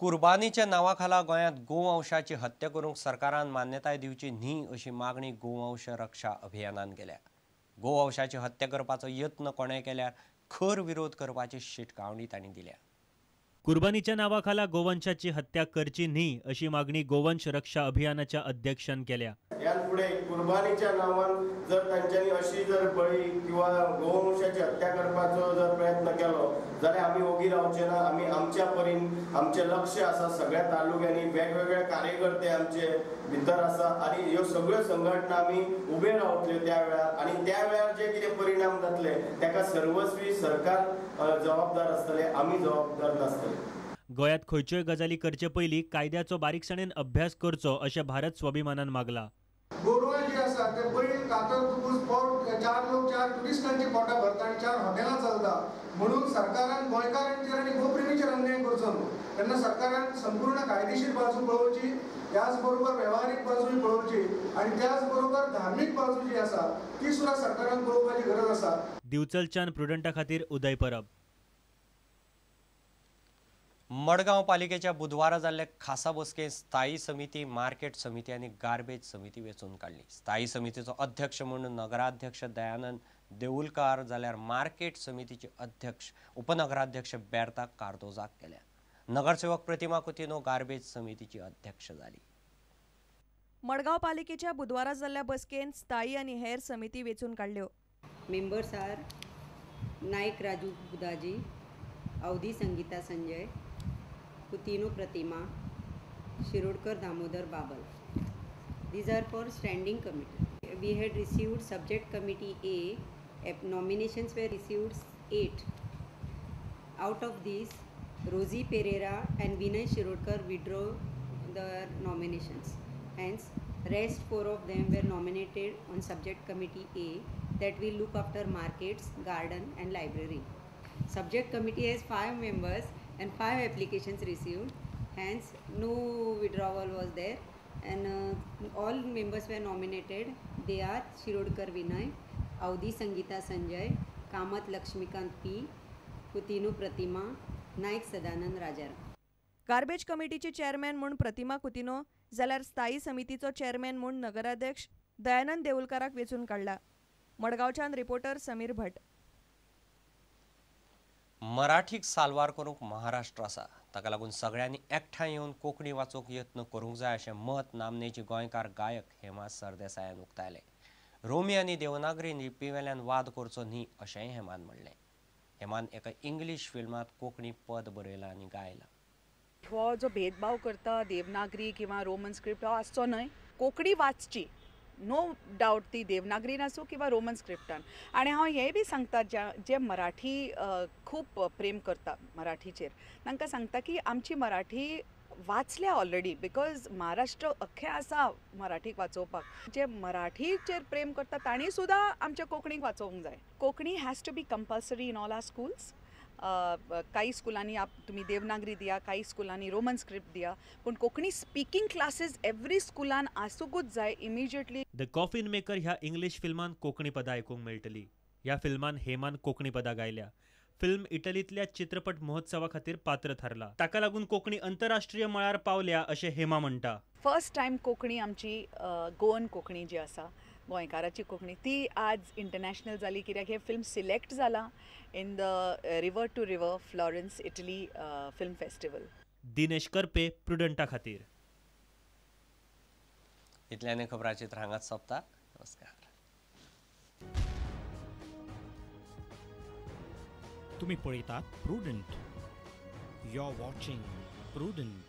कुर्बानीच्या नावाखाला गोंयांत गोवंशाची हत्या करूंक सरकारान मान्यताय दिवची न्ही अशी मागणी गोवंश रक्षा अभियानान केल्या। गोवंशाची हत्या करपाचो यत्न कोणे केल्यार खर विरोध करपाची शिटकावणी तांणी दिल्या। कुर्बानीच्या नावाखाला गोवंशाची हत्या करची न्ही अशी मागणी गोवंश रक्षा अभियानाच्या अध्यक्षान केल्या। यापुढे कुर्बानीच्या नावान जर तांच्यांनी अशी जर बळी किंवा गोवंशाची हत्या करपाचो जर प्रयत्न केलो जाल्यार आमी ओगी रावचे ना। आमी आमच्या परीन आमचे लक्ष आसा, सगळ्या तालुक्यांनी वेगवेगळे कार्यकर्ते आमचे भितर आसा आनी ह्यो सगळ्यो संघटना आमी उबे रावतल्यो त्या वेळार आनी त्या वेळार जे कितें परिणाम जातले ताका सर्वस्वी सरकार जबाबदार आसतले, आमी जबाबदार नासतले। गोयात खंयच्योय गजाली करचे पयली कायद्याचो बारीकसाणेन अभ्यास करचो अशें भारत स्वाभिमानान मागला। गोरवां जी आसा ते बळी कातर चार ट्युरिस्टांची पोटां भरता आनी 4 हॉटेलां चलता म्हणून सरकारान गोंयकारांचेर आनी गोप्रेमीचेर अन्याय करचो न्हू। तेन्ना सरकारान संपूर्ण कायदेशीर बाजू पळोवची, त्याच बरोबर वेव्हारीक बाजूय पळोवची आनी त्याच बरोबर धार्मीक बाजू जी आसा ती सुद्दां सरकारान पळोवपाची गरज आसा। दिवचलच्यान प्रुडंटा खातीर उदय परब। मडगांव पालिकेच्या बुधवारा जाल्ले खासा बसकेंत स्थायी समिती, मार्केट समिती आनी गार्बेज समिती वेंचून काडली। स्थायी समितीचो अध्यक्ष म्हणून नगराध्यक्ष दयानंद देऊलकार जाल्यार मार्केट समितीचे अध्यक्ष उपनगराध्यक्ष बेर्ता कार्दोजाक केल्या। नगरसेवक प्रतिमा कुतिनो गार्बेज समितीची अध्यक्ष जाली। मडगांव पालिकेच्या बुधवारा जाल्ल्या बसकेंत स्थायी आनी हेर समिती वेंचून काडल्यो। मेंबर्स आर नायक राजू बुदाजी, अवधी संगीता संजय, कुतिनो प्रतिमा, शिरोडकर दामोदर बाबल. These are for standing committee. We had received subject committee A. Nominations were received 8. Out of these, Rosie Pereira and Vinay Shirodkar withdrew their nominations. Hence, rest 4 of them were nominated on subject committee A that will look after markets, garden and library. Subject committee has 5 members and 5 applications received. Hence, no withdrawal was there. And all members were nominated. They are Shirodkar Vinay, Avdi Sangeeta Sanjay, Kamath Lakshmikant P, Kutino Pratima, Naik Sadanand Rajaram. Garbage कमिटीचे chairman म्हूण प्रतिमा कुतिनो जाल्यार स्थायी समितीचो chairman म्हूण नगराध्यक्ष दयानंद देऊलकाराक वेंचून काडला। मडगांवच्यान reporter Sameer भट। मराठीक साल्वार करूंक महाराष्ट्र आसा, ताका लागून सगळ्यांनी एकठांय येवन कोंकणी वाचूंक यत्न करूंक जाय अशें मत नामनेची गोंयकार गायक हेमा सरदेसायान उक्तायलें। रोमी आनी देवनागरी लिपीवेल्यान वाद करचो न्ही अशेंय हेमान म्हणलें। हेमान एका इंग्लीश फिल्मांत कोंकणी पद बरयलां आनी गायलां। हो जो भेदभाव करता देवनागरी किंवा रोमन स्क्रिप्ट हो आसचो न्हय, कोंकणी वाचची, नो डावट ती देवनागरीन आसूं किंवा रोमन स्क्रिप्टान। आनी हांव हें बी सांगता जे मराठी खूब प्रेम करता मराठीचेर, तांकां सांगता की आमची मराठी वाचल्या ऑलरेडी, बिकॉज महाराष्ट्र अख्खें आसा मराठीक वाचोवपाक। जे मराठीचेर प्रेम करता तांणी सुद्दां आमच्या कोंकणीक वाचोवंक जाय। Konkani has to be compulsory in all our schools. काही स्कुलांनी तुम्ही देवनागरी दिया, काही स्कुलांनी रोमन स्क्रिप्ट दिया, पण कोंकणी स्पीकिंग क्लासेस एव्हरी स्कुलान आसूंकूच जाय इमिजिएटली। द कॉफिन मेकर ह्या इंग्लीश फिल्मान कोंकणी पदां आयकूंक मेळटली। ह्या फिल्मान हेमान कोंकणी पदां गायल्या। फिल्म इटलींतल्या चित्रपट महोत्सवा खातीर पात्र थारला, ताका लागून कोंकणी आंतरराष्ट्रीय मळार पावल्या अशें हेमा म्हणटा। फर्स्ट टायम कोंकणी आमची गोवन कोंकणी जी आसा, गोंयकाराची कोंकणी, ती आज इंटरनॅशनल जाली, कित्याक हे फिल्म सिलेक्ट जाला in the river to river Florence Italy film festival. Dinesh Karpe, प्रुडंटा खातीर। इतल्याने खबरांची हांगाच सोंपता। नमस्कार। तुम्ही पळयतात Prudent. You are watching prudent.